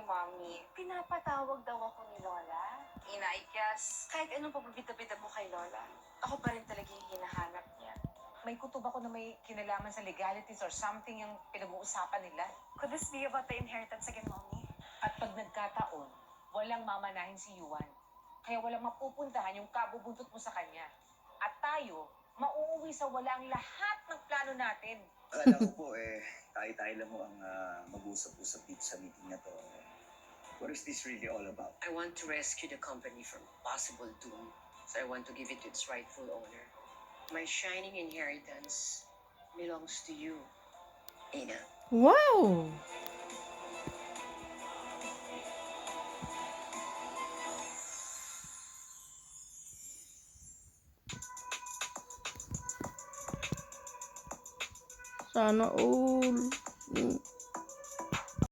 Mommy. Pinapatawag daw ako ni Lola. Ina, I guess, kahit anong pagbibita-bita mo kay Lola, ako pa rin talaga yung hinahanap niya. May kutob ako na may kinalaman sa legalities or something yung pinag-uusapan nila. Could this be about the inheritance again, Mommy? At pag nagkataon, walang mamanahin si Yuan. Kaya walang mapupuntahan yung kabubuntot mo sa kanya. At tayo, mauuwi sa walang lahat ng plano natin. Akala ko po tayo-tayo lang mo ang mag-usap-usap dito sa meeting na to. What is this really all about? I want to rescue the company from possible doom. So I want to give it to its rightful owner. My shining inheritance belongs to you, Ina. Wow! Sana all.